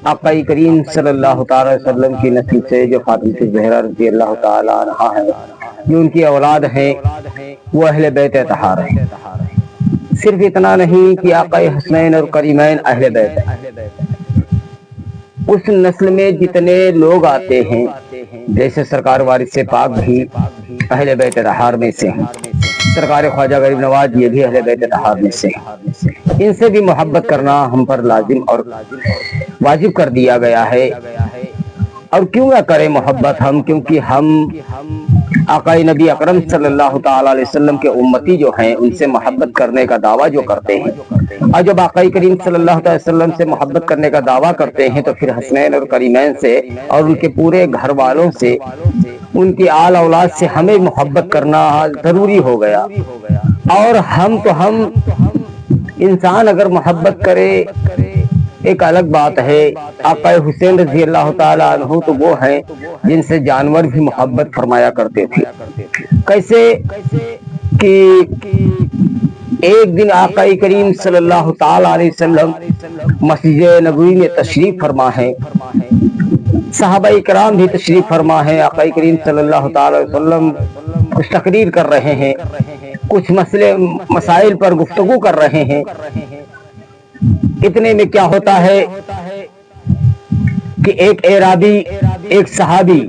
آقا کریم صلی اللہ تعالی وسلم کی نسل سے جو فاطمہ زہرا رضی اللہ تعالی عنہا ہے، جو ان کی اولاد ہیں، وہ اہل بیت اطہار ہیں۔ صرف اتنا نہیں کہ آقا حسنین اور کریمین اہل بیت ہیں، اس نسل میں جتنے لوگ آتے ہیں، جیسے سرکار وارث پاک بھی اہل بیت اطہار میں سے ہیں، سرکار خواجہ غریب نواز یہ بھی اہل بیت اطہار میں سے ہیں۔ ان سے بھی محبت کرنا ہم پر لازم اور واجب کر دیا گیا ہے۔ اور کیوں نہ کرے محبت ہم، کیونکہ ہم آقا نبی اکرم صلی اللہ تعالی علیہ وسلم کے امتی جو ہیں، ان سے محبت کرنے کا دعویٰ جو کرتے ہیں، اور جب آقا کریم صلی اللہ علیہ وسلم سے محبت کرنے کا دعویٰ کرتے ہیں تو پھر حسنین اور کریمین سے اور ان کے پورے گھر والوں سے، ان کی آل اولاد سے ہمیں محبت کرنا ضروری ہو گیا۔ اور ہم انسان اگر محبت کرے ایک الگ بات ہے، آقا حسین رضی اللہ تعالیٰ عنہ تو وہ ہیں جن سے جانور بھی محبت فرمایا کرتے تھے۔ کیسے کہ ایک دن آقا کریم صلی اللہ تعالیٰ علیہ وسلم مسجد نبوی میں تشریف فرما ہے، صحابہ کرام بھی تشریف فرما ہے، آقا کریم صلی اللہ تعالیٰ علیہ وسلم کچھ تقریر کر رہے ہیں، کچھ مسائل پر گفتگو کر رہے ہیں۔ اتنے میں کیا ہوتا ہے کہ ایک اعرابی، ایک صحابی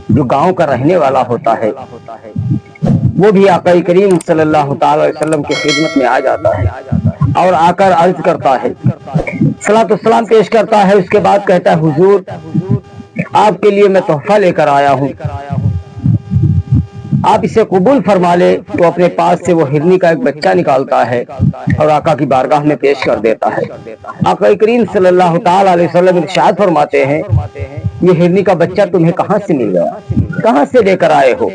جو گاؤں کا رہنے والا ہوتا ہے، وہ بھی آقا کریم صلی اللہ تعالی علیہ وسلم کی خدمت میں آ جاتا ہے اور آ کر عرض کرتا ہے، صلاۃ والسلام پیش کرتا ہے، اس کے بعد کہتا ہے، حضور آپ کے لیے میں تحفہ لے کر آیا ہوں، آپ اسے قبول فرما لے۔ تو اپنے پاس سے وہ ہرنی کا ایک بچہ نکالتا ہے اور آقا کی بارگاہ میں پیش کر دیتا ہے۔ آقا کریم صلی اللہ تعالی علیہ وسلم ارشاد فرماتے ہیں، یہ ہرنی کا بچہ تمہیں کہاں سے مل گیا، کہاں سے لے کر آئے ہو؟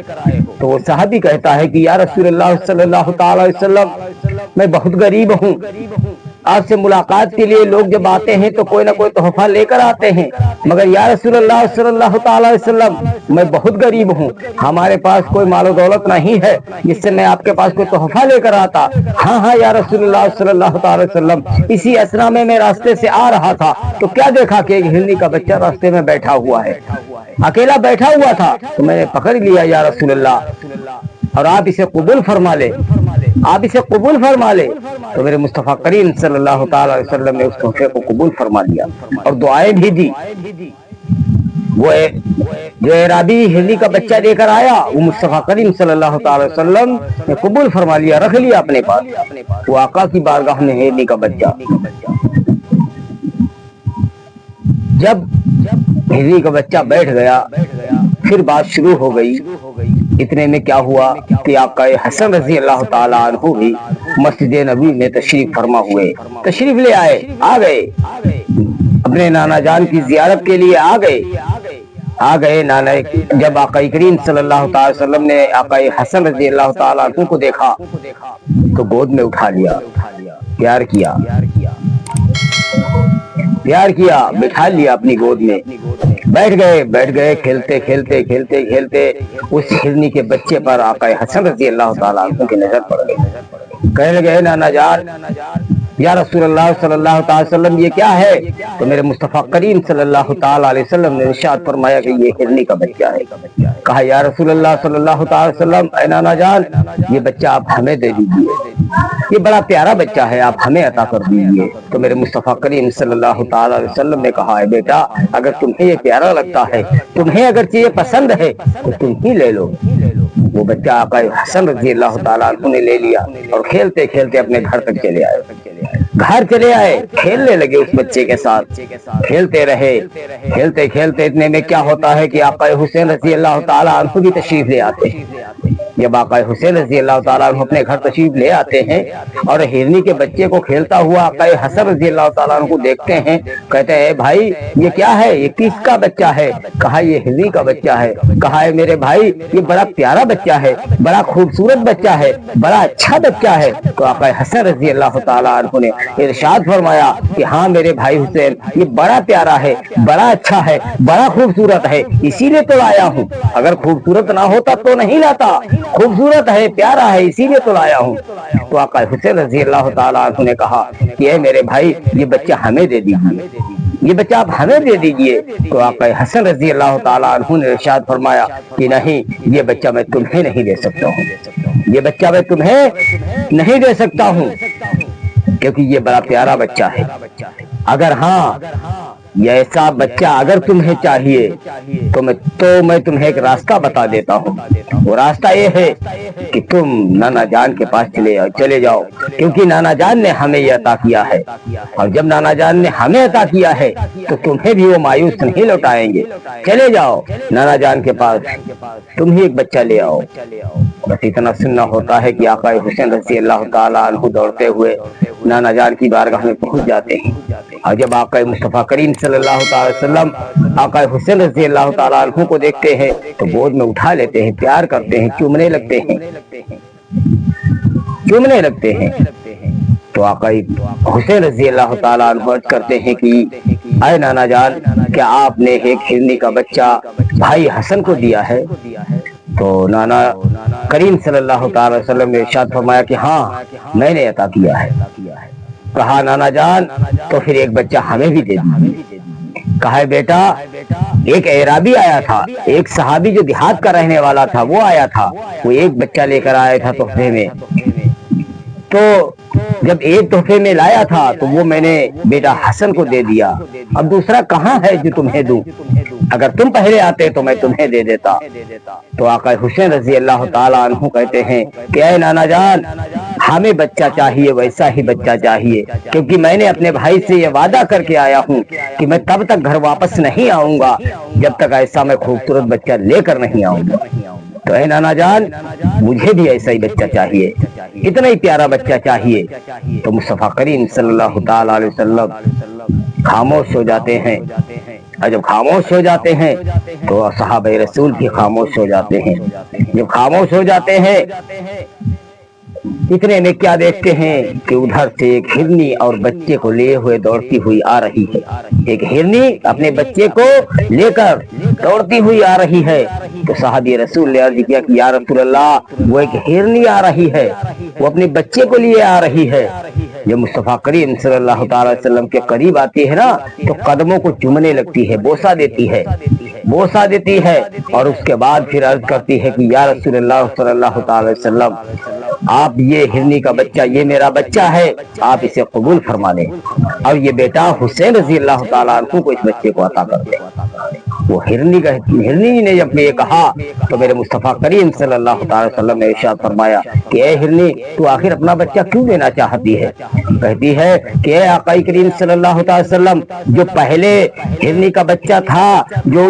تو وہ صحابی کہتا ہے کہ یا رسول اللہ صلی اللہ تعالی علیہ وسلم، میں بہت غریب ہوں، آپ سے ملاقات کے لیے لوگ جب آتے ہیں تو کوئی نہ کوئی تحفہ لے کر آتے ہیں، مگر یا رسول اللہ صلی اللہ تعالی علیہ وسلم میں بہت غریب ہوں، ہمارے پاس کوئی مال و دولت نہیں ہے جس سے میں آپ کے پاس کوئی تحفہ لے کر آتا۔ ہاں یا رسول اللہ صلی اللہ تعالی علیہ وسلم، اسی اسنا میں راستے سے آ رہا تھا تو کیا دیکھا کہ ایک ہرنی کا بچہ راستے میں بیٹھا ہوا ہے، اکیلا بیٹھا ہوا تھا، تو میں نے پکڑ لیا یا رسول اللہ، اور آپ اسے قبول فرما لے، آپ اسے قبول فرما لے۔ تو میرے مصطفیٰ کریم صلی اللہ تعالی علیہ وسلم نے اس تحفے کو قبول فرما لیا اور دعائیں بھی دی۔ وہ جو اعرابی ہرنی کا بچہ لے کر آیا، وہ مصطفیٰ کریم صلی اللہ تعالی علیہ وسلم نے قبول فرما لیا، رکھ لیا اپنے پاس۔ وہ آقا کی بارگاہ میں ہرنی کا بچہ، جب ہرنی کا بچہ بیٹھ گیا، پھر بات شروع ہو گئی۔ اتنے میں کیا ہوا کہ آقا حسن رضی اللہ تعالیٰ عنہ بھی مسجد نبوی میں تشریف فرما ہوئے، تشریف لے آ گئے، اپنے نانا جان کی زیارت کے لیے آ گئے نانا۔ جب آقا کریم صلی اللہ تعالی وسلم نے آقا حسن رضی اللہ تعالیٰ عنہ کو دیکھا تو گود میں اٹھا لیا، پیار کیا، بٹھا لیا اپنی گود میں، بیٹھ گئے، کھیلتے اس ہرنی کے بچے پر آقا حسن رضی اللہ تعالیٰ عنہ کی نظر پڑ گئی۔ کہنے لگے، نانا جان، یا رسول اللہ صلی اللہ تعالی وسلم یہ کیا ہے؟ تو میرے مصطفیٰ کریم صلی اللہ تعالی علیہ وسلم نے ارشاد فرمایا کہ یہ ہرنی کا بچہ ہے۔ کہا، یا رسول اللہ صلی اللہ تعالی وسلم، اے نانا جان، یہ بچہ آپ ہمیں دے دیجیے، یہ بڑا پیارا بچہ ہے، آپ ہمیں عطا کر دیجیے۔ تو میرے مصطفیٰ کریم صلی اللہ تعالی علیہ وسلم نے کہا، ہے بیٹا، اگر تمہیں یہ پیارا لگتا ہے، تمہیں اگر چیز پسند ہے تو تم ہی لے لو۔ وہ بچہ آقا حسن رضی اللہ تعالیٰ عنہ نے لے لیا اور کھیلتے اپنے گھر تک چلے آئے، کھیلنے لگے اس بچے کے ساتھ، کھیلتے رہے، کھیلتے اتنے میں کیا ہوتا ہے کہ آقا حسین رضی اللہ تعالیٰ عنہ بھی تشریف لے آتے ہیں۔ جب آقا حسین رضی اللہ تعالیٰ عنہ اپنے گھر تشریف لے آتے ہیں اور ہرنی کے بچے کو کھیلتا ہوا آقا حسن رضی اللہ تعالیٰ عنہ کو دیکھتے ہیں، کہتے ہیں، بھائی یہ کیا ہے، یہ کس کا بچہ ہے؟ کہا، یہ ہرنی کا بچہ ہے۔ کہا، ہے میرے بھائی، یہ بڑا پیارا بچہ ہے، بڑا خوبصورت بچہ ہے، بڑا اچھا بچہ ہے۔ تو آقا حسن رضی اللہ تعالیٰ عنہ نے ارشاد فرمایا کہ ہاں میرے بھائی حسین، یہ بڑا پیارا ہے، بڑا اچھا ہے، بڑا خوبصورت ہے، اسی لیے تو لایا ہوں، اگر خوبصورت نہ ہوتا تو نہیں لاتا، خوبصورت ہے، پیارا ہے، اسی لیے تو لایا ہوں۔ تو آقا حسین رضی اللہ تعالیٰ عنہ نے کہا کہ اے میرے بھائی، یہ بچہ ہمیں دے دیجیے، یہ بچہ آپ ہمیں دے دیجئے۔ تو آقا حسن رضی اللہ تعالیٰ عنہ نے ارشاد فرمایا کہ نہیں، یہ بچہ میں تمہیں نہیں دے سکتا ہوں، یہ بچہ میں تمہیں نہیں دے سکتا ہوں، کیونکہ یہ بڑا پیارا بچہ ہے۔ اگر ہاں، یہ ایسا بچہ اگر تمہیں چاہیے تو میں تمہیں ایک راستہ بتا دیتا ہوں۔ وہ راستہ یہ ہے کہ تم نانا جان کے پاس چلے جاؤ، کیونکہ نانا جان نے ہمیں یہ عطا کیا ہے، اور جب نانا جان نے ہمیں عطا کیا ہے تو تمہیں بھی وہ مایوس نہیں لوٹائیں گے۔ چلے جاؤ نانا جان کے پاس، تم ہی ایک بچہ لے آؤ۔ بس اتنا سننا ہوتا ہے کہ آقا حسین رضی اللہ تعالیٰ عنہ دوڑتے ہوئے نانا جان کی بارگاہ میں پہنچ جاتے ہیں، اور جب آقا مصطفیٰ کریم صلی اللہ تعالی وسلم آقا حسین رضی اللہ تعالیٰ عنہ کو دیکھتے ہیں تو گود میں اٹھا لیتے ہیں، پیار کرتے ہیں، چومنے لگتے ہیں۔ تو آقا حسین رضی اللہ تعالیٰ عنہ عرض کرتے ہیں کہ اے نانا جان، کیا آپ نے ایک ہرنی کا بچہ بھائی حسن کو دیا ہے؟ تو نانا کریم صلی اللہ تعالی وسلم نے ارشاد فرمایا کہ ہاں، میں نے عطا کیا ہے۔ کہا نانا جان تو پھر ایک بچہ ہمیں بھی دے دیجیے۔ کہا بیٹا، ایک اعرابی آیا تھا، ایک صحابی جو دیہات کا رہنے والا تھا، وہ آیا تھا، وہ ایک بچہ لے کر آیا تھا تحفے میں۔ تو جب ایک تحفے میں لایا تھا تو وہ میں نے بیٹا حسن کو دے دیا، اب دوسرا کہاں ہے جو تمہیں دوں؟ اگر تم پہلے آتے تو میں تمہیں دے دیتا۔ تو آقا حسین رضی اللہ تعالیٰ عنہ کہتے ہیں کہ اے نانا جان، ہمیں بچہ چاہیے، ویسا ہی بچہ چاہیے، کیونکہ میں نے اپنے بھائی سے یہ وعدہ کر کے آیا ہوں کہ میں تب تک گھر واپس نہیں آؤں گا جب تک ایسا میں خوبصورت بچہ لے کر نہیں آؤں گا۔ تو اے نانا جان، مجھے بھی ایسا ہی بچہ چاہیے، اتنا ہی پیارا بچہ چاہیے۔ تو مصطفیٰ کریم صلی اللہ تعالی علیہ وسلم خاموش ہو جاتے ہیں، اور جب خاموش ہو جاتے ہیں تو صحابہ رسول بھی خاموش ہو جاتے ہیں۔ جب خاموش ہو جاتے ہیں، اتنے میں کیا دیکھتے ہیں کہ ادھر سے ایک ہرنی اور بچے کو لیے ہوئے دوڑتی ہوئی آ رہی ہے۔ ایک ہرنی اپنے بچے کو لے کر دوڑتی ہوئی آ رہی ہے۔ تو صحابی رسول نے عرض کیا کہ یا رسول اللہ، وہ ایک ہرنی آ رہی ہے، وہ اپنے بچے کو لیے آ رہی ہے۔ جب مصطفیٰ کریم صلی اللہ تعالی وسلم کے قریب آتی ہے نا تو قدموں کو چومنے لگتی ہے، بوسہ دیتی ہے، اور اس کے بعد پھر عرض کرتی ہے کہ یا رسول اللہ صلی اللہ تعالی وسلم، آپ یہ ہرنی کا بچہ، یہ میرا بچہ ہے، آپ اسے قبول فرما لیں، اور یہ بیٹا حسین رضی اللہ تعالیٰ عنہ کو اس بچے کو عطا کر دیں۔ وہ ہرنی نے جب یہ کہا تو میرے مصطفیٰ کریم صلی اللہ تعالی وسلم نے ارشاد فرمایا کہ اے ہرنی، تو آخر اپنا بچہ کیوں لینا چاہتی ہے؟ کہتی ہے کہ اے آقا کریم صلی اللہ تعالی وسلم، جو پہلے ہرنی کا بچہ تھا،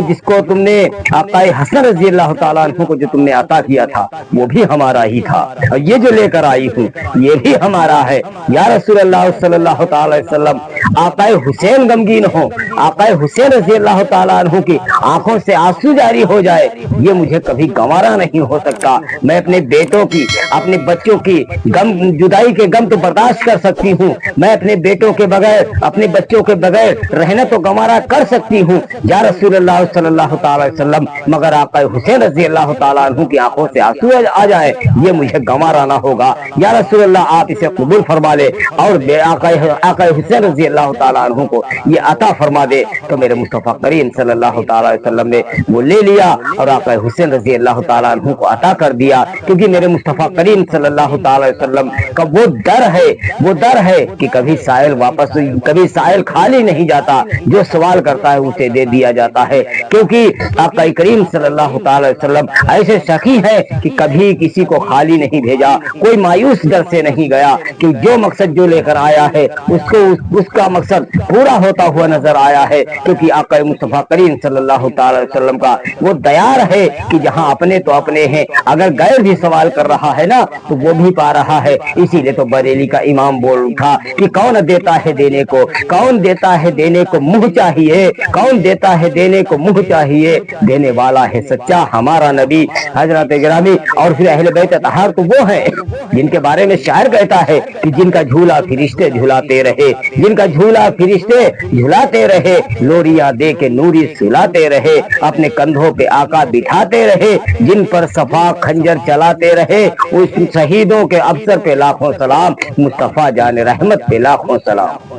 جس کو تم نے آقا حسن رضی اللہ تعالیٰ عنہ کو جو تم نے عطا کیا تھا، وہ بھی ہمارا ہی تھا، اور یہ جو لے کر آئی ہوں یہ بھی ہمارا ہے۔ یا رسول اللہ صلی اللہ تعالی وسلم، آقا حسین غمگین ہو، آقا حسین رضی اللہ تعالیٰ عنہ کی آنکھوں سے آنسو جاری ہو جائے، یہ مجھے کبھی گوارا نہیں ہو سکتا۔ میں اپنے بیٹوں کی، اپنے بچوں کی جدائی کے غم تو برداشت کر سکتی ہوں، میں اپنے بیٹوں کے بغیر، اپنے بچوں کے بغیر رہنا تو گوارا کر سکتی ہوں یا رسول اللہ صلی اللہ تعالی وسلم، مگر آقا حسین رضی اللہ تعالیٰ عنہ کی آنکھوں سے آنسو آ جائے یہ مجھے گوارا نہ ہوگا۔ یا رسول اللہ، آپ اسے قبول فرما لے اور آقا حسین رضی اللہ تعالیٰ عنہ کو یہ عطا فرما دے۔ تو میرے مصطفیٰ کریم صلی اللہ تعالی وسلم نے وہ لے لیا اور آقا حسین رضی اللہ تعالیٰ عنہ کو عطا کر دیا، کیونکہ میرے مصطفیٰ کریم صلی اللہ تعالی وسلم کا وہ ڈر ہے کہ کبھی سائل خالی نہیں جاتا، جو سوال کرتا ہے اسے دے دیا جاتا ہے، کیونکہ آقا کریم صلی اللہ تعالی وسلم ایسے سخی ہے کہ کبھی کسی کو خالی نہیں بھیجا، کوئی مایوس در سے نہیں گیا، کہ جو مقصد جو لے کر آیا ہے اس کا مقصد پورا ہوتا ہوا نظر آیا ہے، کیونکہ آقا مصطفیٰ کریم صلی اللہ تعالی وسلم کا وہ دیار ہے کہ جہاں اپنے تو اپنے ہیں، اگر غیر بھی سوال کر رہا ہے نا تو وہ بھی پا رہا ہے۔ اسی لیے تو بریلی کا امام بول اٹھا کہ کون دیتا ہے دینے کو، کون دیتا ہے دینے کو منہ چاہیے، کون دیتا ہے دینے کو منہ چاہیے، دینے والا ہے سچا ہمارا نبی۔ حضرات گرامی، اور پھر اہل بیت اطہار تو وہ ہیں جن کے بارے میں شاعر کہتا ہے کہ جن کا جھولا فرشتے جھلاتے رہے، جن کا جھولا فرشتے جھلاتے رہے، لوریاں دے کے نوری سلاتے رہے، اپنے کندھوں پہ آقا بٹھاتے رہے، جن پر صفا خنجر چلاتے رہے، اس شہیدوں کے افسر پہ لاکھوں سلام، مصطفیٰ جان رحمت پہ لاکھوں سلام۔